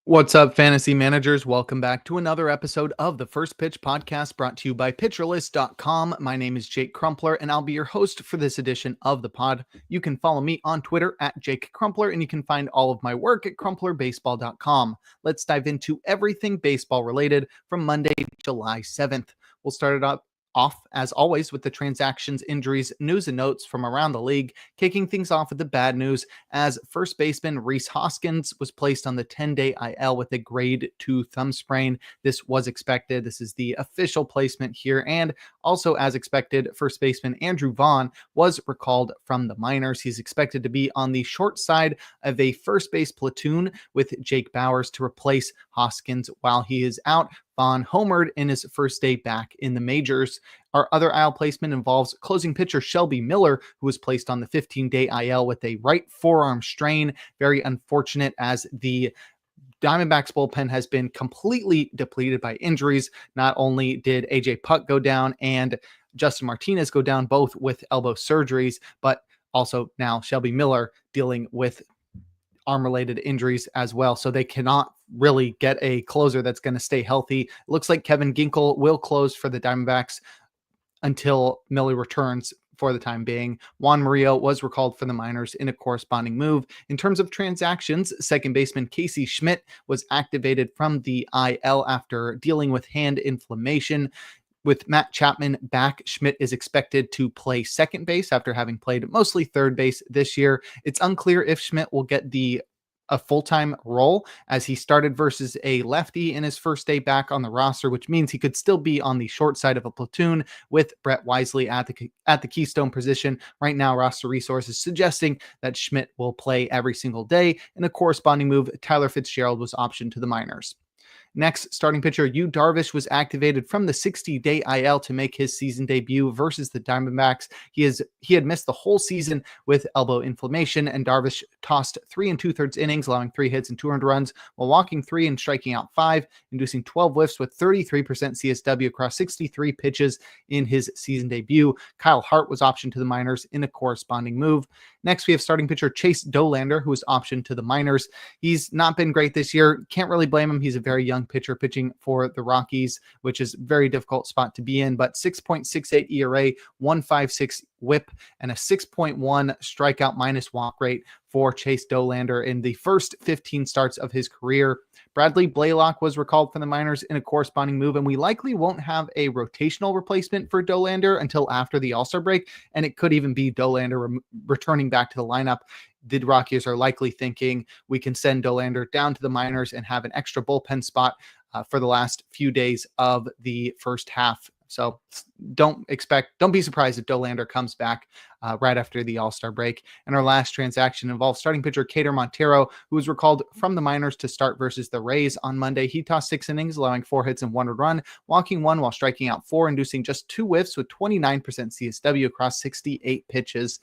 What's up, fantasy managers? Welcome back to another episode of the First Pitch Podcast brought to you by PitcherList.com. My name is Jake Crumpler, and I'll be your host for this edition of the pod. You can follow me on Twitter at Jake Crumpler, and you can find all of my work at CrumplerBaseball.com. Let's dive into everything baseball related from Monday, July 7th. We'll start it up off, as always, with the transactions, injuries, news, and notes from around the league, kicking things off with the bad news as first baseman Rhys Hoskins was placed on the 10-day IL with a grade 2 thumb sprain. This was expected. This is the official placement here. And also, as expected, first baseman Andrew Vaughn was recalled from the minors. He's expected to be on the short side of a first base platoon with Jake Bauers to replace Hoskins while he is out. Vaughn homered in his first day back in the majors. Our other IL placement involves closing pitcher Shelby Miller, who was placed on the 15-day IL with a right forearm strain. Very unfortunate, as the Diamondbacks bullpen has been completely depleted by injuries. Not only did AJ Puck go down and Justin Martinez go down, both with elbow surgeries, but also now Shelby Miller dealing with arm-related injuries as well. So they cannot really get a closer that's going to stay healthy. It looks like Kevin Ginkel will close for the Diamondbacks until Miller returns for the time being. Juan Murillo was recalled for the minors in a corresponding move. In terms of transactions, second baseman Casey Schmidt was activated from the IL after dealing with hand inflammation. With Matt Chapman back, Schmidt is expected to play second base after having played mostly third base this year. It's unclear if Schmidt will get a full-time role, as he started versus a lefty in his first day back on the roster, which means he could still be on the short side of a platoon with Brett Wisely at the keystone position. Right now, roster resources suggesting that Schmidt will play every single day. In a corresponding move, Tyler Fitzgerald was optioned to the minors. Next, starting pitcher Yu Darvish was activated from the 60-day IL to make his season debut versus the Diamondbacks. He had missed the whole season with elbow inflammation, and Darvish tossed 3 2/3 innings, allowing 3 hits and 2 earned runs, while walking 3 and striking out 5, inducing 12 whiffs with 33% CSW across 63 pitches in his season debut. Kyle Hart was optioned to the minors in a corresponding move. Next, we have starting pitcher Chase Dollander, who was optioned to the minors. He's not been great this year. Can't really blame him. He's a very young pitcher pitching for the Rockies, which is a very difficult spot to be in, but 6.68 ERA, 1.56 whip, and a 6.1 strikeout minus walk rate for Chase Dollander in the first 15 starts of his career. Bradley Blaylock was recalled from the minors in a corresponding move, and we likely won't have a rotational replacement for Dollander until after the All-Star break, and it could even be Dollander returning back to the lineup. The Rockies are likely thinking we can send Dollander down to the minors and have an extra bullpen spot for the last few days of the first half. So don't be surprised if Dollander comes back right after the All-Star break. And our last transaction involves starting pitcher Kader Montero, who was recalled from the minors to start versus the Rays on Monday. He tossed 6 innings, allowing 4 hits and 1 run, walking 1 while striking out 4, inducing just 2 whiffs with 29% CSW across 68 pitches.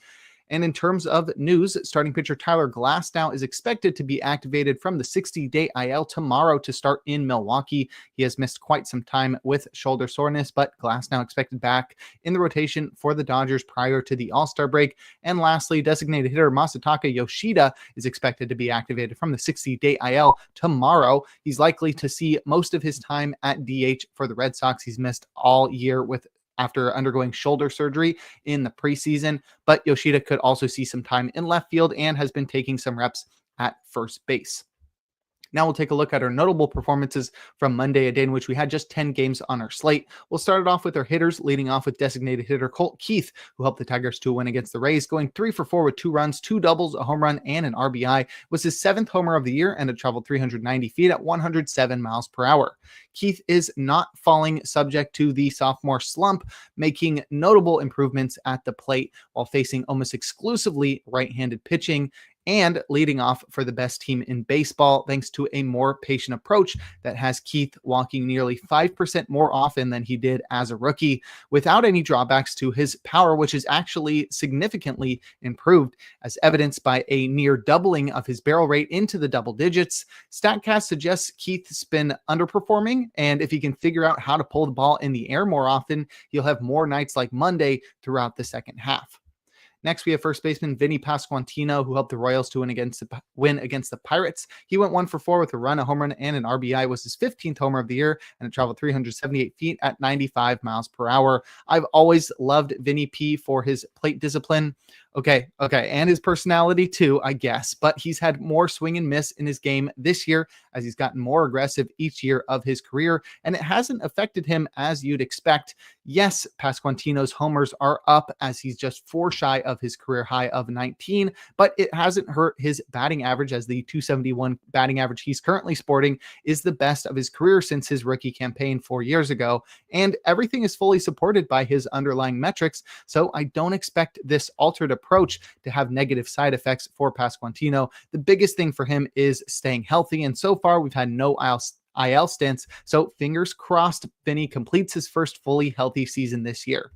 And in terms of news, starting pitcher Tyler Glasnow is expected to be activated from the 60-day IL tomorrow to start in Milwaukee. He has missed quite some time with shoulder soreness, but Glasnow expected back in the rotation for the Dodgers prior to the All-Star break. And lastly, designated hitter Masataka Yoshida is expected to be activated from the 60-day IL tomorrow. He's likely to see most of his time at DH for the Red Sox. He's missed all year after undergoing shoulder surgery in the preseason, but Yoshida could also see some time in left field and has been taking some reps at first base. Now we'll take a look at our notable performances from Monday, a day in which we had just 10 games on our slate. We'll start it off with our hitters, leading off with designated hitter Colt Keith, who helped the Tigers to a win against the Rays, going 3 for 4 with 2 runs, 2 doubles, a home run, and an RBI. It was his 7th homer of the year and it traveled 390 feet at 107 miles per hour. Keith is not falling subject to the sophomore slump, making notable improvements at the plate while facing almost exclusively right-handed pitching, and leading off for the best team in baseball, thanks to a more patient approach that has Keith walking nearly 5% more often than he did as a rookie, without any drawbacks to his power, which is actually significantly improved, as evidenced by a near doubling of his barrel rate into the double digits. StatCast suggests Keith's been underperforming, and if he can figure out how to pull the ball in the air more often, he'll have more nights like Monday throughout the second half. Next, we have first baseman Vinny Pasquantino, who helped the Royals to win against the Pirates. He went 1-for-4 with a run, a home run, and an RBI. It was his 15th homer of the year, and it traveled 378 feet at 95 miles per hour. I've always loved Vinny P for his plate discipline. Okay, and his personality too, I guess. But he's had more swing and miss in his game this year as he's gotten more aggressive each year of his career, and it hasn't affected him as you'd expect. Yes, Pasquantino's homers are up as he's just 4 shy of his career high of 19, but it hasn't hurt his batting average, as the 271 batting average he's currently sporting is the best of his career since his rookie campaign 4 years ago, and everything is fully supported by his underlying metrics, so I don't expect this altered approach to have negative side effects for Pasquantino. The biggest thing for him is staying healthy, and so far we've had no IL stints, so fingers crossed Vinny completes his first fully healthy season this year.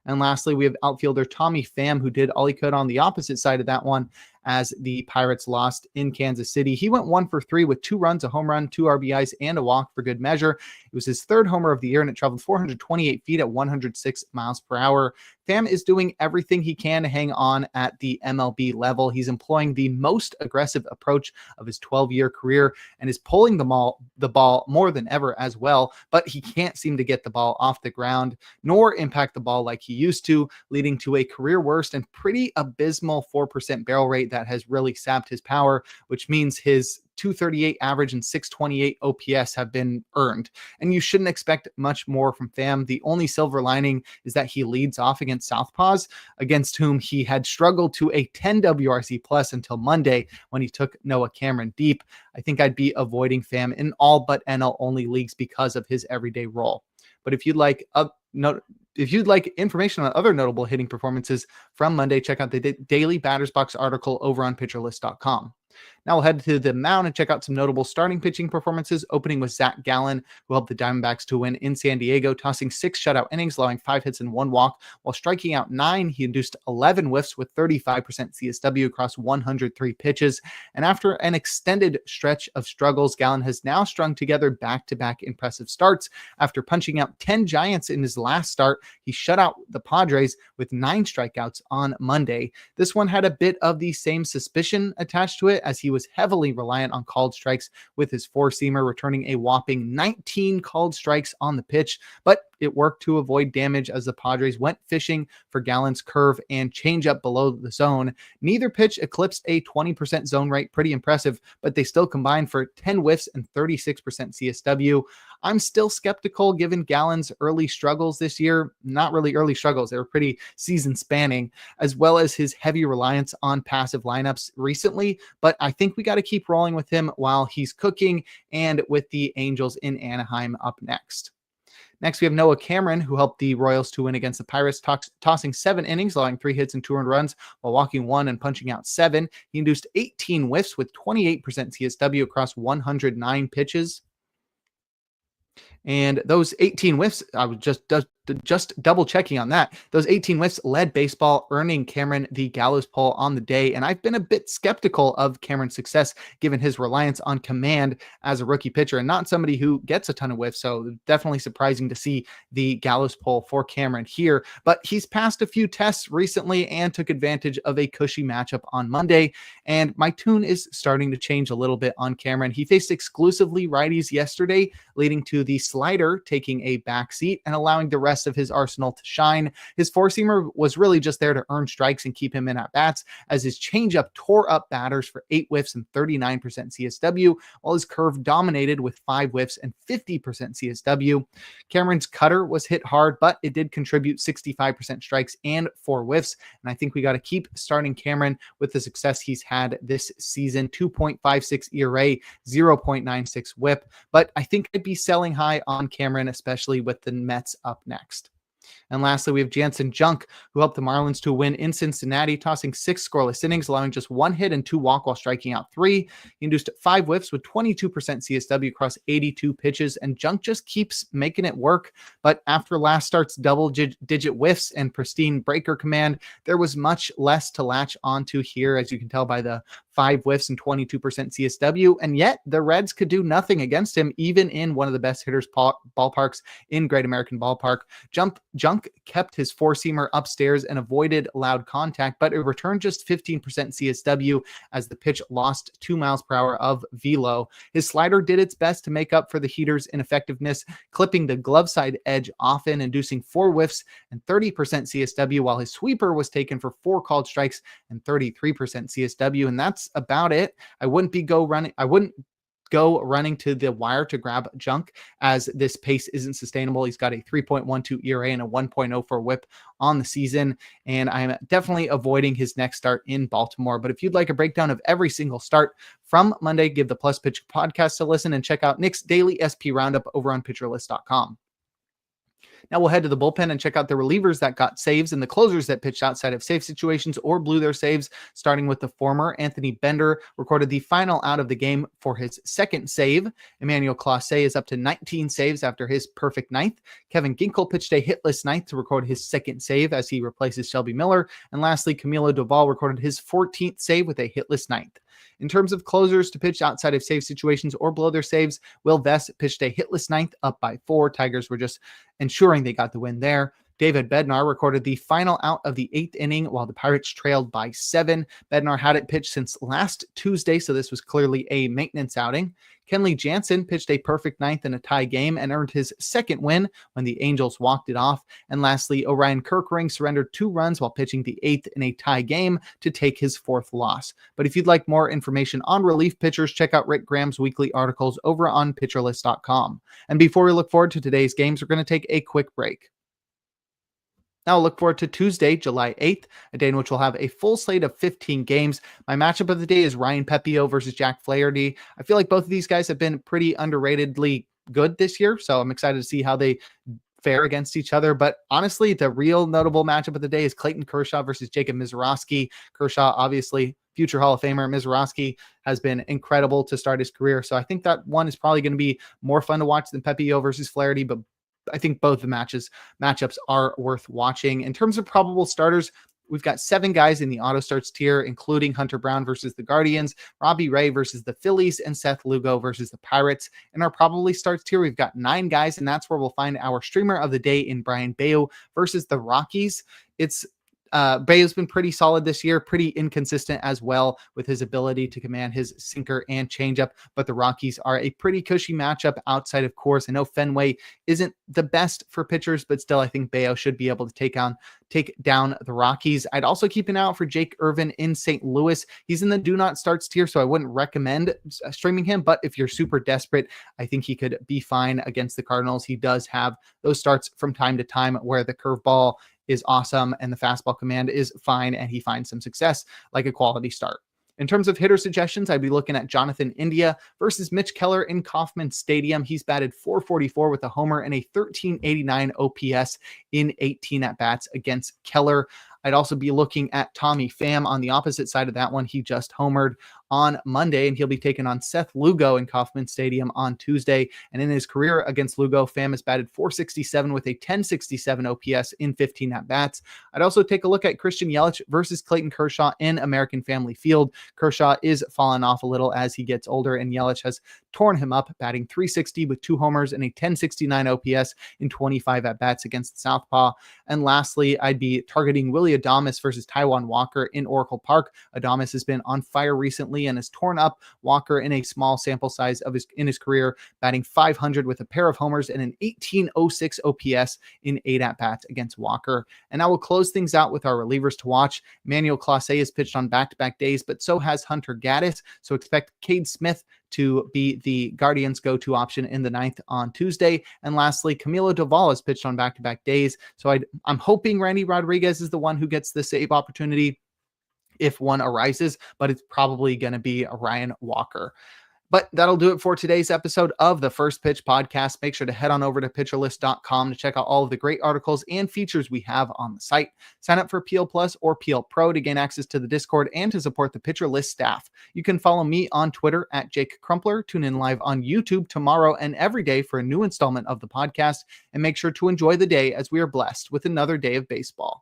And lastly, we have outfielder Tommy Pham, who did all he could on the opposite side of that one as the Pirates lost in Kansas City. He went 1-for-3 with 2 runs, a home run, 2 RBIs, and a walk for good measure. It was his 3rd homer of the year, and it traveled 428 feet at 106 miles per hour. Pham is doing everything he can to hang on at the MLB level. He's employing the most aggressive approach of his 12-year career and is pulling the ball more than ever as well, but he can't seem to get the ball off the ground nor impact the ball like he used to, leading to a career worst and pretty abysmal 4% barrel rate that has really sapped his power, which means his 238 average and 628 OPS have been earned. And you shouldn't expect much more from Pham. The only silver lining is that he leads off against Southpaws, against whom he had struggled to a 10 WRC plus until Monday when he took Noah Cameron deep. I think I'd be avoiding Pham in all but NL only leagues because of his everyday role. But if you'd like information on other notable hitting performances from Monday, check out the Daily Batters Box article over on pitcherlist.com. Now we'll head to the mound and check out some notable starting pitching performances, opening with Zach Gallen, who helped the Diamondbacks to win in San Diego, tossing 6 shutout innings, allowing 5 hits and 1 walk. While striking out 9, he induced 11 whiffs with 35% CSW across 103 pitches. And after an extended stretch of struggles, Gallen has now strung together back-to-back impressive starts. After punching out 10 Giants in his last start, he shut out the Padres with 9 strikeouts on Monday. This one had a bit of the same suspicion attached to it, as he was heavily reliant on called strikes, with his 4-seamer returning a whopping 19 called strikes on the pitch, but it worked to avoid damage as the Padres went fishing for Gallen's curve and changeup below the zone. Neither pitch eclipsed a 20% zone rate, pretty impressive, but they still combined for 10 whiffs and 36% CSW. I'm still skeptical given Gallen's early struggles this year. Not really early struggles, they were pretty season spanning, as well as his heavy reliance on passive lineups recently, but I think we got to keep rolling with him while he's cooking, and with the Angels in Anaheim up next. Next, we have Noah Cameron, who helped the Royals to win against the Pirates, tossing 7 innings, allowing 3 hits and 2 earned runs while walking 1 and punching out 7. He induced 18 whiffs with 28% CSW across 109 pitches. And those 18 whiffs, I was just double checking on that. Those 18 whiffs led baseball, earning Cameron the Gallows Pole on the day. And I've been a bit skeptical of Cameron's success given his reliance on command as a rookie pitcher and not somebody who gets a ton of whiffs. So definitely surprising to see the Gallows Pole for Cameron here. But he's passed a few tests recently and took advantage of a cushy matchup on Monday. And my tune is starting to change a little bit on Cameron. He faced exclusively righties yesterday, leading to the slider taking a backseat and allowing the rest of his arsenal to shine. His 4-seamer was really just there to earn strikes and keep him in at bats, as his changeup tore up batters for 8 whiffs and 39% CSW, while his curve dominated with 5 whiffs and 50% CSW. Cameron's cutter was hit hard, but it did contribute 65% strikes and 4 whiffs. And I think we got to keep starting Cameron with the success he's had this season. 2.56 ERA, 0.96 whip. But I think I'd be selling high on Cameron, especially with the Mets up next. And lastly, we have Jansen Junk, who helped the Marlins to win in Cincinnati, tossing 6 scoreless innings, allowing just 1 hit and 2 walk while striking out 3. He induced 5 whiffs with 22% CSW across 82 pitches, and Junk just keeps making it work. But after last start's double-digit whiffs and pristine breaker command, there was much less to latch onto here, as you can tell by the 5 whiffs and 22% CSW, and yet the Reds could do nothing against him, even in one of the best hitters ballparks in Great American Ballpark. Junk Junk kept his four-seamer upstairs and avoided loud contact, but it returned just 15% CSW as the pitch lost 2 miles per hour of velo. His slider did its best to make up for the heater's ineffectiveness, clipping the glove side edge often, inducing 4 whiffs and 30% CSW, while his sweeper was taken for 4 called strikes and 33% CSW. And that's about it. I wouldn't go running to the wire to grab Junk, as this pace isn't sustainable. He's got a 3.12 ERA and a 1.04 whip on the season, and I'm definitely avoiding his next start in Baltimore. But if you'd like a breakdown of every single start from Monday, give the Plus Pitch podcast a listen and check out Nick's daily SP roundup over on pitcherlist.com. Now we'll head to the bullpen and check out the relievers that got saves and the closers that pitched outside of save situations or blew their saves. Starting with the former, Anthony Bender recorded the final out of the game for his second save. Emmanuel Clase is up to 19 saves after his perfect ninth. Kevin Ginkel pitched a hitless ninth to record his second save as he replaces Shelby Miller. And lastly, Camilo Doval recorded his 14th save with a hitless ninth. In terms of closers to pitch outside of save situations or blow their saves, Will Vest pitched a hitless ninth up by 4. Tigers were just ensuring they got the win there. David Bednar recorded the final out of the 8th inning while the Pirates trailed by 7. Bednar hadn't pitched since last Tuesday, so this was clearly a maintenance outing. Kenley Jansen pitched a perfect ninth in a tie game and earned his second win when the Angels walked it off. And lastly, Orion Kirkring surrendered 2 runs while pitching the 8th in a tie game to take his 4th loss. But if you'd like more information on relief pitchers, check out Rick Graham's weekly articles over on pitcherlist.com. And before we look forward to today's games, we're going to take a quick break. Now look forward to Tuesday, July 8th, a day in which we'll have a full slate of 15 games. My matchup of the day is Ryan Pepio versus Jack Flaherty. I feel like both of these guys have been pretty underratedly good this year, so I'm excited to see how they fare against each other. But honestly, the real notable matchup of the day is Clayton Kershaw versus Jacob Misiorowski. Kershaw, obviously, future Hall of Famer. Misiorowski has been incredible to start his career, so I think that one is probably going to be more fun to watch than Pepio versus Flaherty, but I think both the matchups are worth watching. In terms of probable starters, we've got 7 guys in the auto starts tier, including Hunter Brown versus the Guardians, Robbie Ray versus the Phillies, and Seth Lugo versus the Pirates. In our probably starts tier, we've got 9 guys, and that's where we'll find our streamer of the day in Brian Bayo versus the Rockies. Bayo's been pretty solid this year, pretty inconsistent as well with his ability to command his sinker and changeup, but the Rockies are a pretty cushy matchup outside of course. I know Fenway isn't the best for pitchers, but still I think Bayo should be able to take down the Rockies. I'd also keep an eye out for Jake Irvin in St. Louis. He's in the do not starts tier, so I wouldn't recommend streaming him, but if you're super desperate, I think he could be fine against the Cardinals. He does have those starts from time to time where the curveball is awesome and the fastball command is fine and he finds some success, like a quality start. In terms of hitter suggestions, I'd be looking at Jonathan India versus Mitch Keller in Kauffman Stadium. He's batted .444 with a homer and a 1389 OPS in 18 at-bats against Keller. I'd also be looking at Tommy Pham on the opposite side of that one. He just homered on Monday, and he'll be taking on Seth Lugo in Kauffman Stadium on Tuesday. And in his career against Lugo, Pham has batted .467 with a 1067 OPS in 15 at-bats. I'd also take a look at Christian Yelich versus Clayton Kershaw in American Family Field. Kershaw is falling off a little as he gets older, and Yelich has torn him up, batting .360 with 2 homers and a 1069 OPS in 25 at-bats against the Southpaw. And lastly, I'd be targeting Willie Adames versus Taijuan Walker in Oracle Park. Adames has been on fire recently and has torn up Walker in a small sample size in his career, batting .500 with a pair of homers and an 1806 OPS in 8 at-bats against Walker. And I will close things out with our relievers to watch. Emmanuel Clase has pitched on back-to-back days, but so has Hunter Gaddis. So expect Cade Smith to be the Guardians' go-to option in the 9th on Tuesday. And lastly, Camilo Doval has pitched on back-to-back days. So I'm hoping Randy Rodriguez is the one who gets the save opportunity if one arises, but it's probably going to be Ryan Walker. But that'll do it for today's episode of the First Pitch Podcast. Make sure to head on over to pitcherlist.com to check out all of the great articles and features we have on the site. Sign up for PL Plus or PL Pro to gain access to the Discord and to support the Pitcher List staff. You can follow me on Twitter at Jake Crumpler. Tune in live on YouTube tomorrow and every day for a new installment of the podcast. And make sure to enjoy the day as we are blessed with another day of baseball.